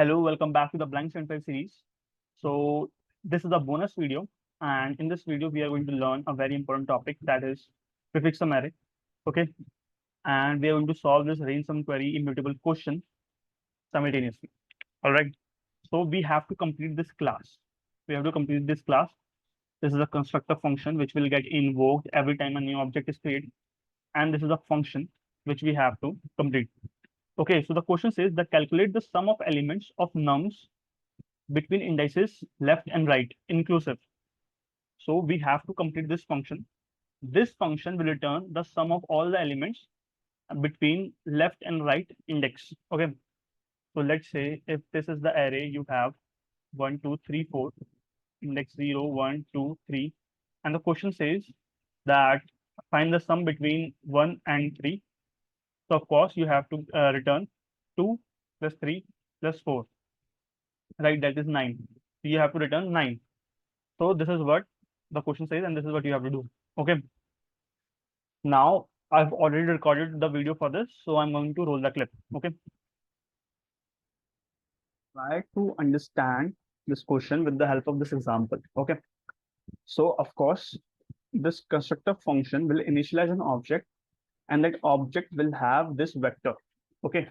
Hello, welcome back to the Blank Center series. So this is a bonus video, and in this video we are going to learn a very important topic, that is prefix sum array. Okay, and we are going to solve this range sum query immutable question simultaneously. All right. So we have to complete this class. We have to complete this class. This is a constructor function which will get invoked every time a new object is created, and this is a function which we have to complete. Okay, so the question says that calculate the sum of elements of nums between indices left and right inclusive. So we have to complete this function. This function will return the sum of all the elements between left and right index. Okay. So let's say if this is the array, you have 1, 2, 3, 4, index 0, 1, 2, 3. And the question says that find the sum between 1 and 3. So of course you have to return 2 plus 3 plus 4. Right, that is 9. So you have to return 9. So this is what the question says, and this is what you have to do. Okay. Now I've already recorded the video for this, so I'm going to roll the clip. Okay. Try to understand this question with the help of this example. Okay. So of course, this constructor function will initialize an object, and that object will have this vector. Okay.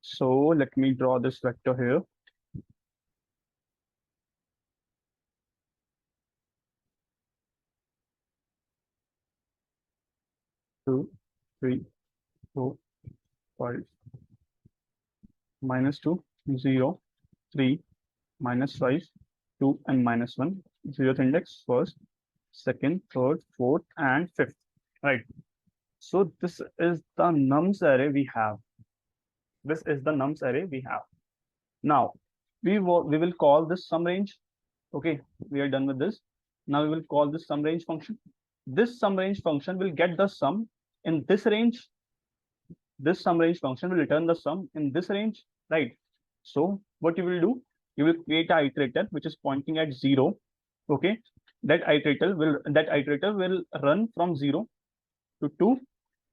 So let me draw this vector here. 2, 3, 4, 5, -2, 0, 3, -5, 2, and -1. 0th index, first, second, third, fourth, and fifth. Right. So this is the nums array we have. This is the nums array we have. Now we will call this sum range. Okay, we are done with this. Now we will call this sum range function. This sum range function will get the sum in this range. This sum range function will return the sum in this range, right? So what you will do, you will create an iterator which is pointing at 0. Okay, that iterator will run from 0 to 2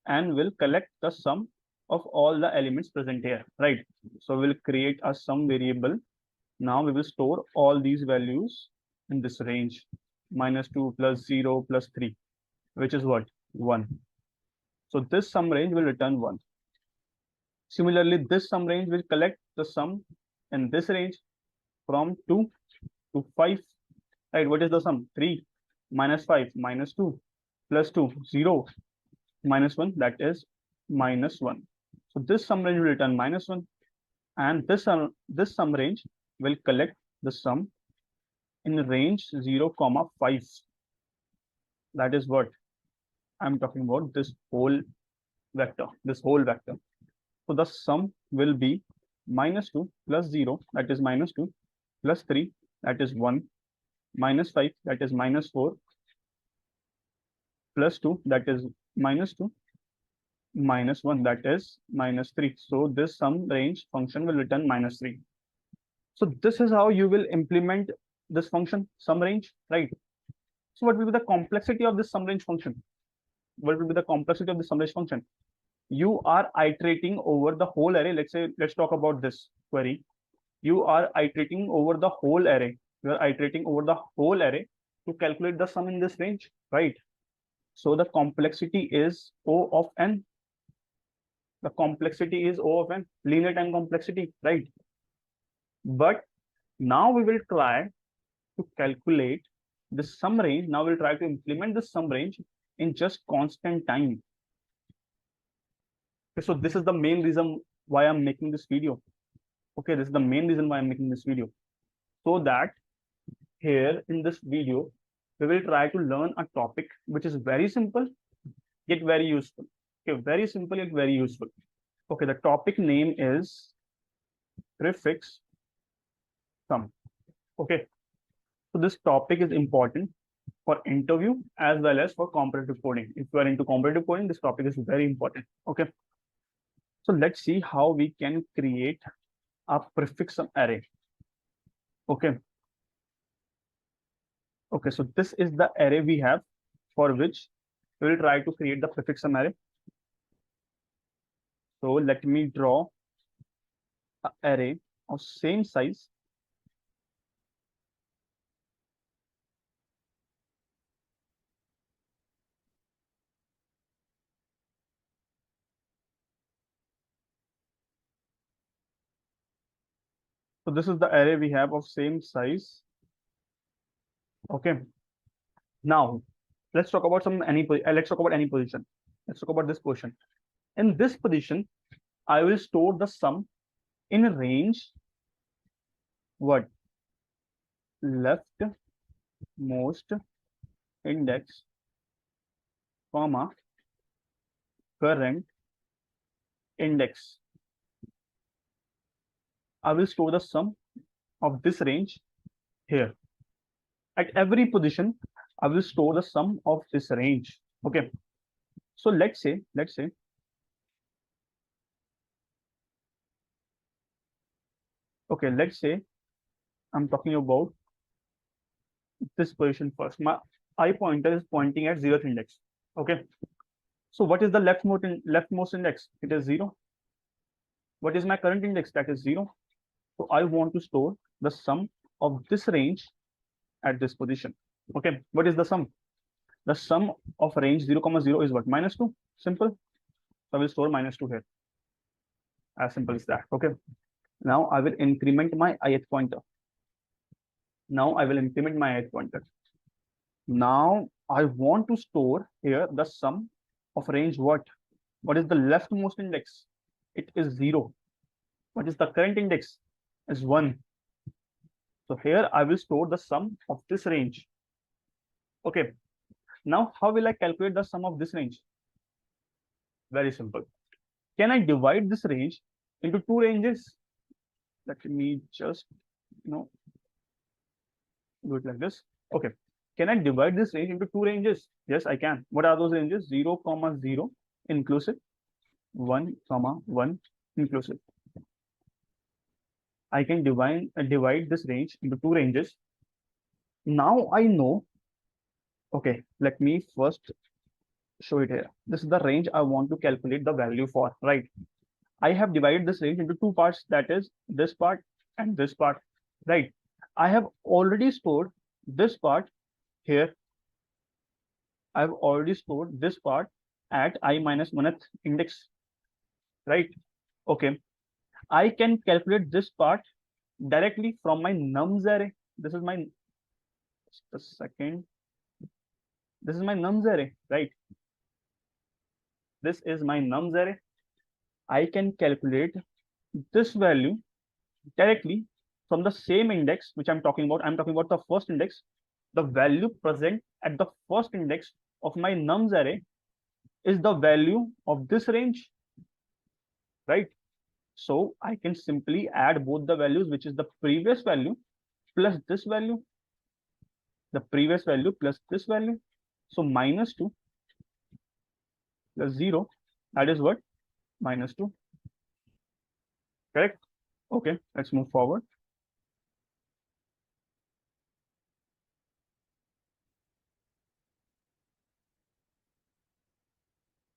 and will collect the sum of all the elements present here, right? So we'll create a sum variable. Now we will store all these values in this range, -2 plus 0 plus 3, which is what? 1. So this sum range will return 1. Similarly, this sum range will collect the sum in this range from 2 to 5. Right? What is the sum? 3 minus 5 minus 2 plus 2, 0 minus 1, that is -1. So this sum range will return -1, and this sum range will collect the sum in range 0, 5. That is what I'm talking about, this whole vector. So the sum will be -2 plus 0, that is -2, plus 3, that is 1, -5, that is -4, plus 2, that is -2, -1, that is -3. So this sum range function will return -3. So this is how you will implement this function sum range, right? So what will be the complexity of this sum range function? What will be the complexity of the sum range function? You are iterating over the whole array. Let's talk about this query. You are iterating over the whole array. You are iterating over the whole array to calculate the sum in this range, right? So the complexity is O of n. The complexity is O of n, linear time complexity, right? But now we will try to calculate the sum range. Now we'll try to implement the sum range in just constant time. Okay, so this is the main reason why I'm making this video. Okay, this is the main reason why I'm making this video. So that here in this video, we will try to learn a topic which is very simple yet very useful. Okay, very simple yet very useful. Okay, the topic name is prefix sum. Okay, so this topic is important for interview as well as for competitive coding. If you are into competitive coding, this topic is very important. Okay, so let's see how we can create a prefix sum array. Okay. Okay, so this is the array we have, for which we will try to create the prefix sum array. So let me draw an array of same size so this is the array we have of same size. Okay, now let's talk about let's talk about any position. Let's talk about this position. In this position, I will store the sum in range what leftmost index comma current index. I will store the sum of this range here. At every position, I will store the sum of this range. Okay. So let's say, okay, let's say I'm talking about this position first. My I pointer is pointing at 0th index. Okay. So what is the leftmost index? It is 0. What is my current index? That is 0. So I want to store the sum of this range at this position. Okay. What is the sum? The sum of range 0, 0 is what? -2. Simple. So I will store -2 here. As simple as that. Okay. Now I will increment my ith pointer. Now I will increment my ith pointer. Now I want to store here the sum of range what? What is the leftmost index? It is 0. What is the current index? Is 1. So here I will store the sum of this range. Okay. Now how will I calculate the sum of this range? Very simple. Can I divide this range into two ranges? Let me just do it like this. Okay. Can I divide this range into two ranges? Yes, I can. What are those ranges? 0, 0 inclusive, 1, 1 inclusive. I can divide this range into two ranges. Now I know. Okay, let me first show it here. This is the range I want to calculate the value for, right? I have divided this range into two parts, that is this part and this part, right? I have already stored this part here. I've already stored this part at I minus 1th index, right? Okay. I can calculate this part directly from my nums array. This is my, just a second. This is my nums array, right? This is my nums array. I can calculate this value directly from the same index which I'm talking about. I'm talking about the first index. The value present at the first index of my nums array is the value of this range, right? So I can simply add both the values, which is the previous value plus this value, the previous value plus this value. So -2 plus 0, that is what? -2. Correct? Okay, let's move forward.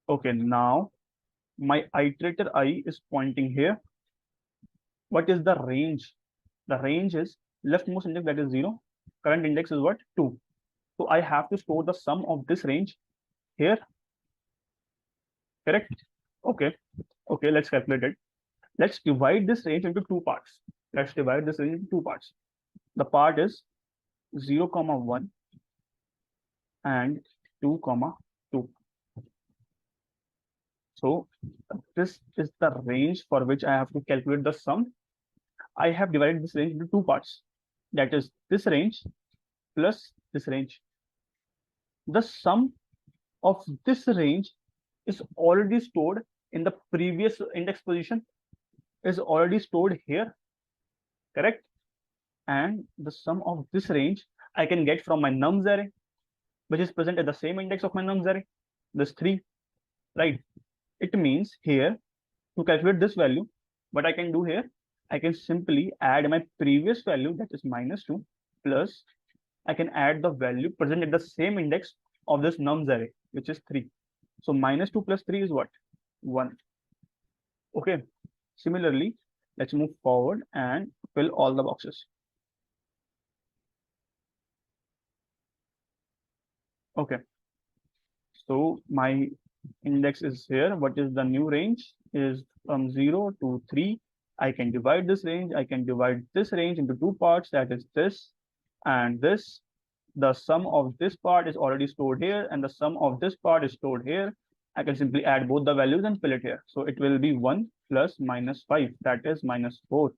Okay, now my iterator I is pointing here. What is the range? The range is leftmost index, that is 0. Current index is what? 2. So I have to store the sum of this range here. Correct? Okay. Okay, let's calculate it. Let's divide this range into two parts. Let's divide this range into two parts. The part is 0, 1 and 2, 2. So this is the range for which I have to calculate the sum. I have divided this range into two parts. That is this range plus this range. The sum of this range is already stored in the previous index position, is already stored here, correct? And the sum of this range I can get from my nums array, which is present at the same index of my nums array, this 3, right? It means here, to calculate this value, what I can do here, I can simply add my previous value, that is -2, plus I can add the value present at the same index of this nums array, which is 3. So -2 plus 3 is what? 1. Okay. Similarly, Let's move forward and fill all the boxes. Okay, so my index is here. What is the new range? Is from 0 to 3. I can divide this range. I can divide this range into two parts, that is this and this. The sum of this part is already stored here, and the sum of this part is stored here. I can simply add both the values and fill it here. So it will be 1 plus minus 5, that is minus 4.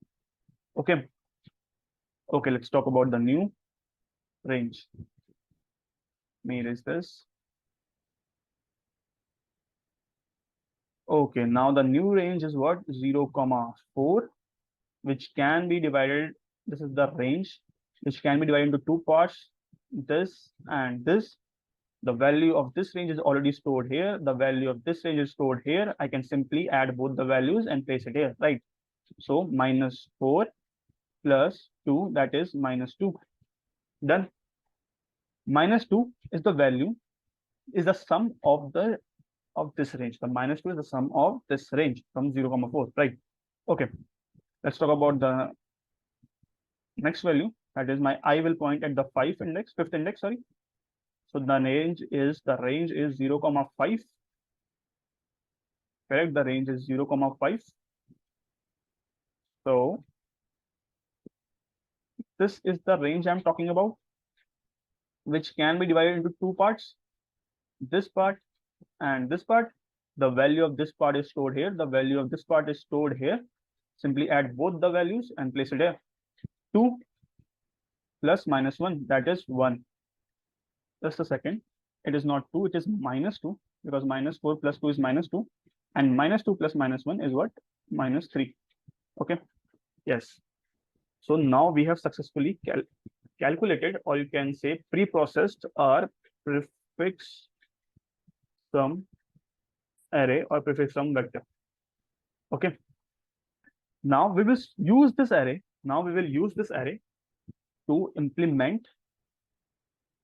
Okay. Okay, let's talk about the new range. Let me erase this. Okay, now the new range is what? 0, comma 4, which can be divided. This is the range, which can be divided into two parts, this and this. The value of this range is already stored here. The value of this range is stored here. I can simply add both the values and place it here, right? So minus 4 plus 2, that is minus 2. Then minus 2 is the value, is the sum of this range. The minus 2 is the sum of this range from 0, comma 4, right? Okay, let's talk about the next value. That is my I will point at the fifth index, sorry. So the range is 0, comma 5. Correct, the range is 0, comma 5. So this is the range I'm talking about, which can be divided into two parts, this part and this part. The value of this part is stored here. The value of this part is stored here. Simply add both the values and place it here. 2 plus minus 1, that is 1. Just a second. It is not 2, it is minus 2, because minus 4 plus 2 is minus 2. And minus 2 plus minus 1 is what? Minus 3. Okay. Yes. So now we have successfully calculated, or you can say pre-processed, our prefix sum array or prefix sum vector. Okay. Now we will use this array. To implement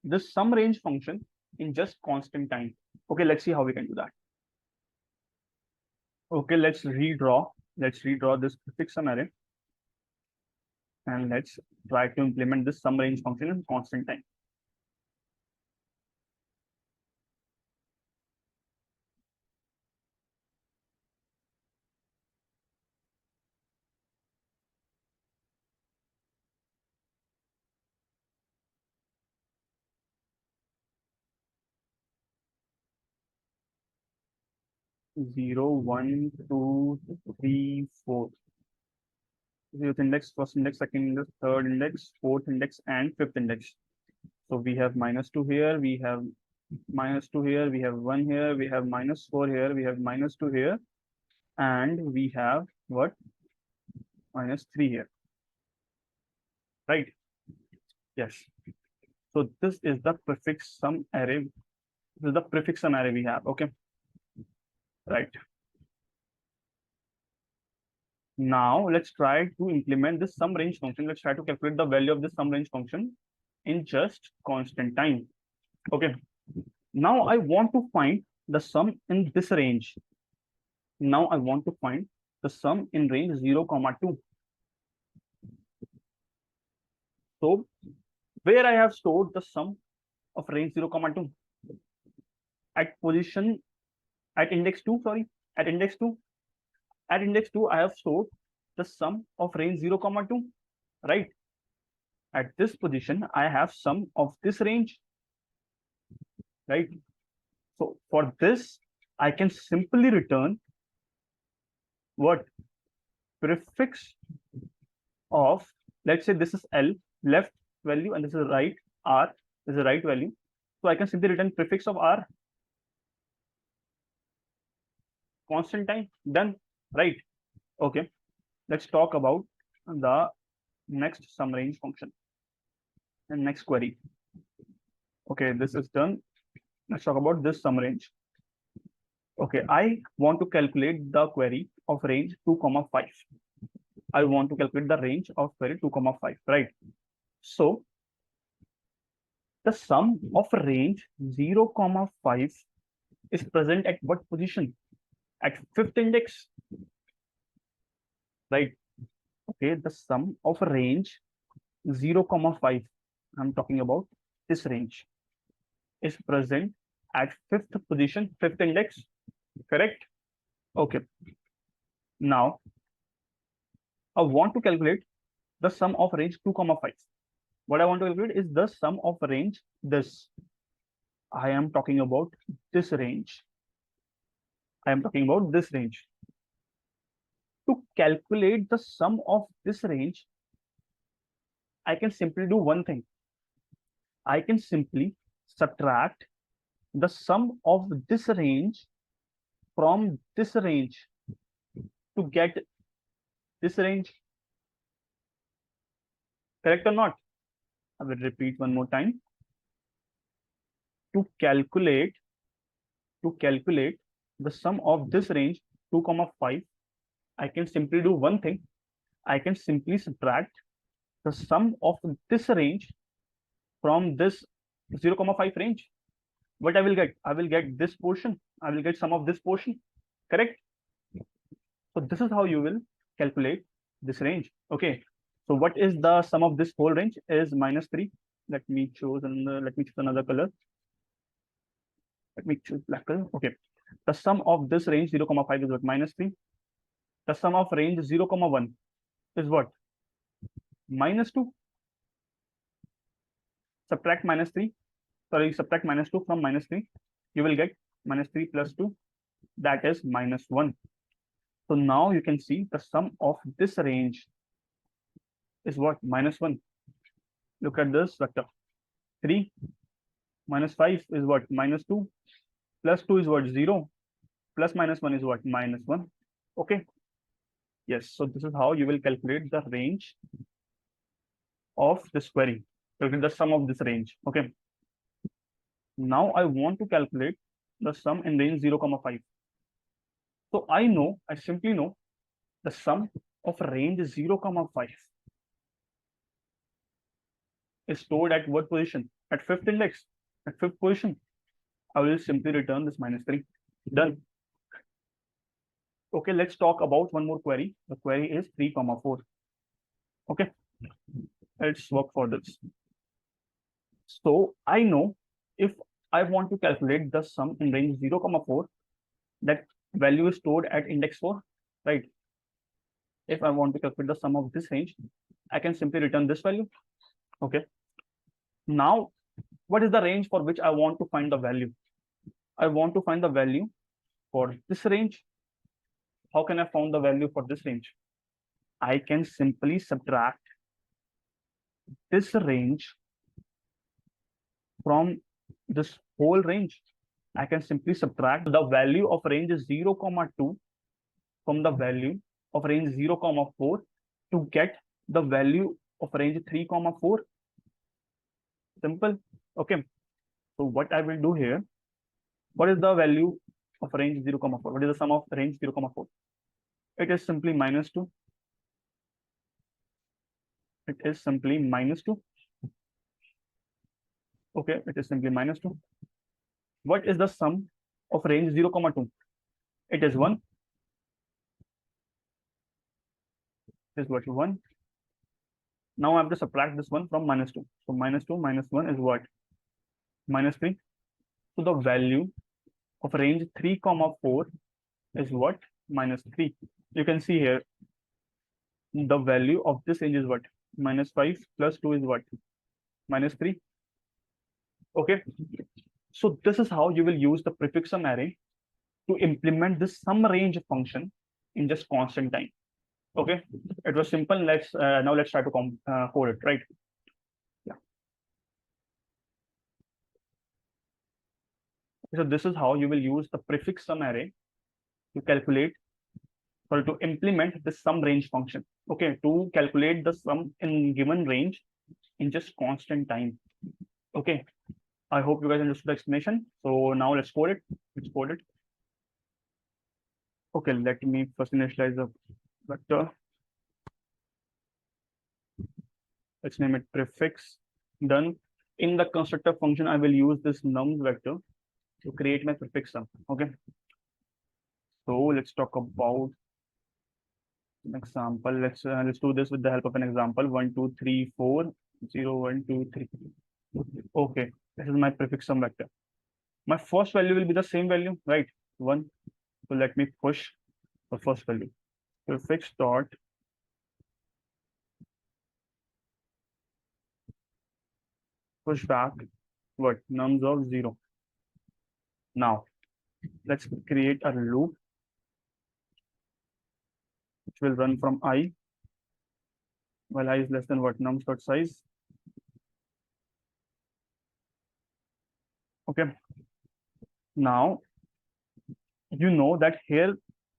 this sum range function in just constant time. Okay, let's see how we can do that. Okay, let's redraw this prefix sum array, and let's try to implement this sum range function in constant time. Zero, 1, 2, 3, 4. Zeroth index, first index, second index, third index, fourth index, and fifth index. So we have minus 2 here, we have minus 2 here, we have 1 here, we have minus 4 here, we have minus 2 here, and we have what? Minus 3 here. Right? Yes. So this is the prefix sum array. This is the prefix sum array we have. Okay. Right. Now let's try to implement this sum range function. Let's try to calculate the value of this sum range function in just constant time. Okay. Now I want to find the sum in this range. Now I want to find the sum in range 0, comma 2. So where I have stored the sum of range 0, comma 2? At index 2, at index 2. At index 2, I have stored the sum of range 0, comma 2, right? At this position, I have sum of this range, right? So for this, I can simply return what? Prefix of, let's say this is L, left value, and this is right, R, this is the right value. So I can simply return prefix of R, constant time, done, right? Okay, let's talk about the next sum range function and next query. Okay, this is done. Let's talk about this sum range. Okay, I want to calculate the query of range 2, comma 5. I want to calculate the range of query 2, comma 5, right? So the sum of range 0, comma 5 is present at what position? At fifth index, right? okay, the sum of range 0, 5, I'm talking about this range, is present at fifth position, fifth index, correct? Okay. Now, I want to calculate the sum of range 2, 5. What I want to calculate is the sum of range this. I am talking about this range. I am talking about this range. To calculate the sum of this range, I can simply do one thing. I can simply subtract the sum of this range from this range to get this range. Correct or not? I will repeat one more time. To calculate the sum of this range 2, 5, I can simply do one thing. I can simply subtract the sum of this range from this 0, 5 range. What I will get? I will get this portion. I will get sum of this portion. Correct? So this is how you will calculate this range. Okay. So what is the sum of this whole range? Is -3. Let me choose another color. Let me choose black color. Okay. The sum of this range 0, 5 is what? -3. The sum of range 0, 1 is what? -2. Subtract -3. Sorry, subtract -2 from -3. You will get -3 plus 2. That is -1. So now you can see the sum of this range is what? -1. Look at this vector. 3 minus 5 is what? -2. Plus 2 is what? 0. Plus -1 is what? -1. Okay. Yes. So this is how you will calculate the range of this query. Calculate the sum of this range. Okay. Now I want to calculate the sum in range 0, 5. So I simply know the sum of range 0, 5 is stored at what position? At fifth index, at fifth position. I will simply return this -3. Done. Okay, let's talk about one more query. The query is 3, 4. Okay, let's work for this. So I know if I want to calculate the sum in range 0, 4, that value is stored at index 4, right? If I want to calculate the sum of this range, I can simply return this value. Okay. Now, what is the range for which I want to find the value? I want to find the value for this range. How can I find the value for this range? I can simply subtract this range from this whole range. I can simply subtract the value of range 0, 2 from the value of range 0, 4 to get the value of range 3, 4. Simple. Okay. So what I will do here, what is the value of range 0, 4? What is the sum of range 0, 4? It is simply -2. It is simply -2. Okay, it is simply -2. What is the sum of range 0, 2? It is 1. It is what? 1. Now I have to subtract this one from -2. So -2 minus 1 is what? -3. So the value of range 3, 4 is what? -3. You can see here the value of this range is what? -5 plus 2 is what? -3. Okay. So this is how you will use the prefix sum array to implement this sum range function in just constant time. Okay, it was simple. Now let's try to code it, right? Yeah. So this is how you will use the prefix sum array to calculate or to implement the sum range function. Okay, to calculate the sum in given range in just constant time. Okay, I hope you guys understood the explanation. So now let's code it. Let's code it. Okay, let me first initialize the vector. Let's name it prefix. Done. In the constructor function, I will use this num vector to create my prefix sum. Okay. So let's talk about an example. Let's do this with the help of an example. 1 2 3 4 0 1 2 3. Okay, this is my prefix sum vector. My first value will be the same value, right? 1. So let me push the first value. Prefix dot push back what? Nums of 0. Now let's create a loop which will run from I while I is less than what? Nums dot size. Okay. Now you know that here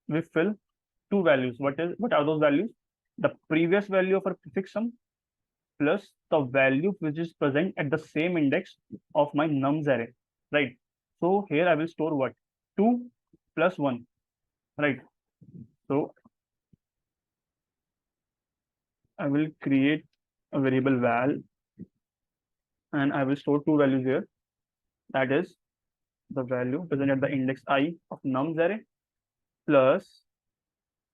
we fill two values. What are those values? The previous value of our prefix sum plus the value which is present at the same index of my nums array, right? So here I will store what? 2 plus 1, right? So I will create a variable val and I will store two values here. That is the value present at the index I of nums array plus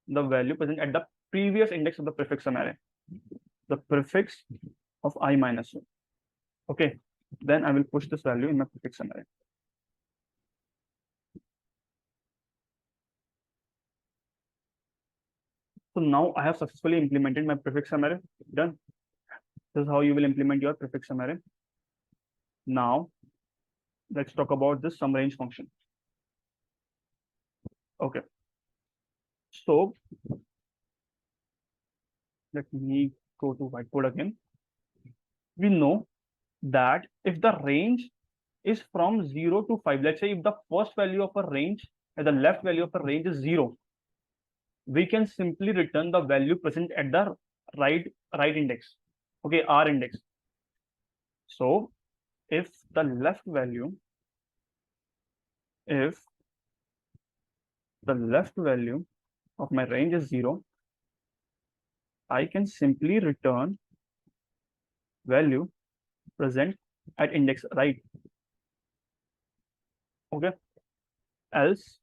the value present at the previous index of the prefix sum array, the prefix of I minus 1. Okay, then I will push this value in my prefix sum array. So now I have successfully implemented my prefix sum array. Done. This is how you will implement your prefix sum array. Now let's talk about this sum range function. Okay. So let me go to whiteboard again. We know that if the range is from 0 to 5, let's say if the first value of a range and the left value of a range is 0, we can simply return the value present at the right index. Okay, R index. So if the left value of my range is 0, I can simply return value present at index right. Okay. Else,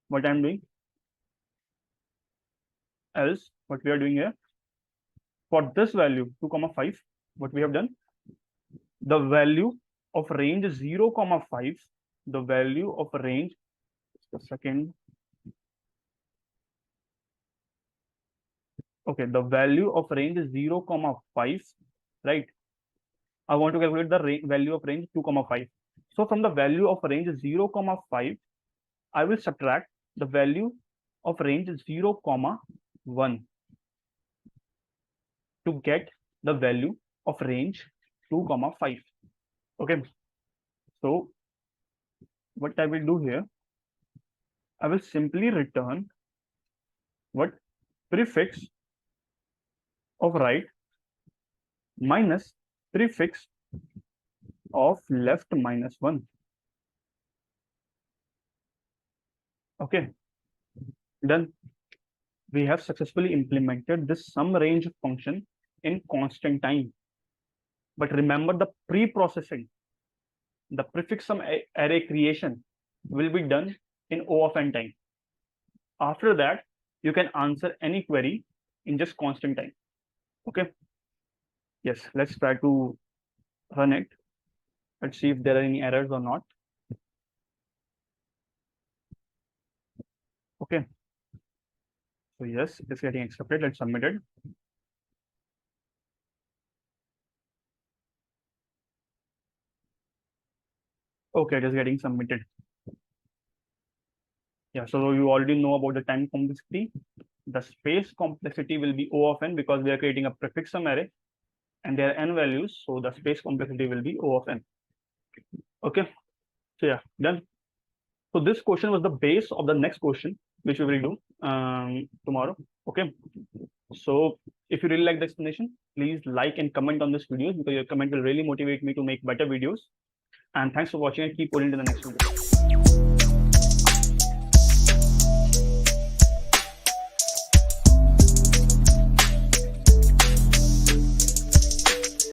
what I'm doing? Else, what we are doing here? For this value 2, 5, what we have done? The value of range 0, 5, the value of range, just a second. Okay, the value of range is 0, 5, right? I want to calculate the value of range 2, 5. So from the value of range 0, 5, I will subtract the value of range 0, 1 to get the value of range 2, 5. Okay. So what I will do here, I will simply return what? Prefix of right minus prefix of left minus 1. Okay, done. We have successfully implemented this sum range function in constant time. But remember, the pre-processing, the prefix sum array creation will be done in O of n time. After that, you can answer any query in just constant time. Okay. Yes, let's try to run it. Let's see if there are any errors or not. Okay. So yes, it's getting accepted. Let's submit it. Okay, it is getting submitted. Yeah, so you already know about the time complexity. The space complexity will be O of n because we are creating a prefix sum array and there are n values. So the space complexity will be O of n. Okay. So yeah, done. So this question was the base of the next question, which we will do tomorrow. Okay. So if you really like the explanation, please like and comment on this video because your comment will really motivate me to make better videos. And thanks for watching and keep going to the next video.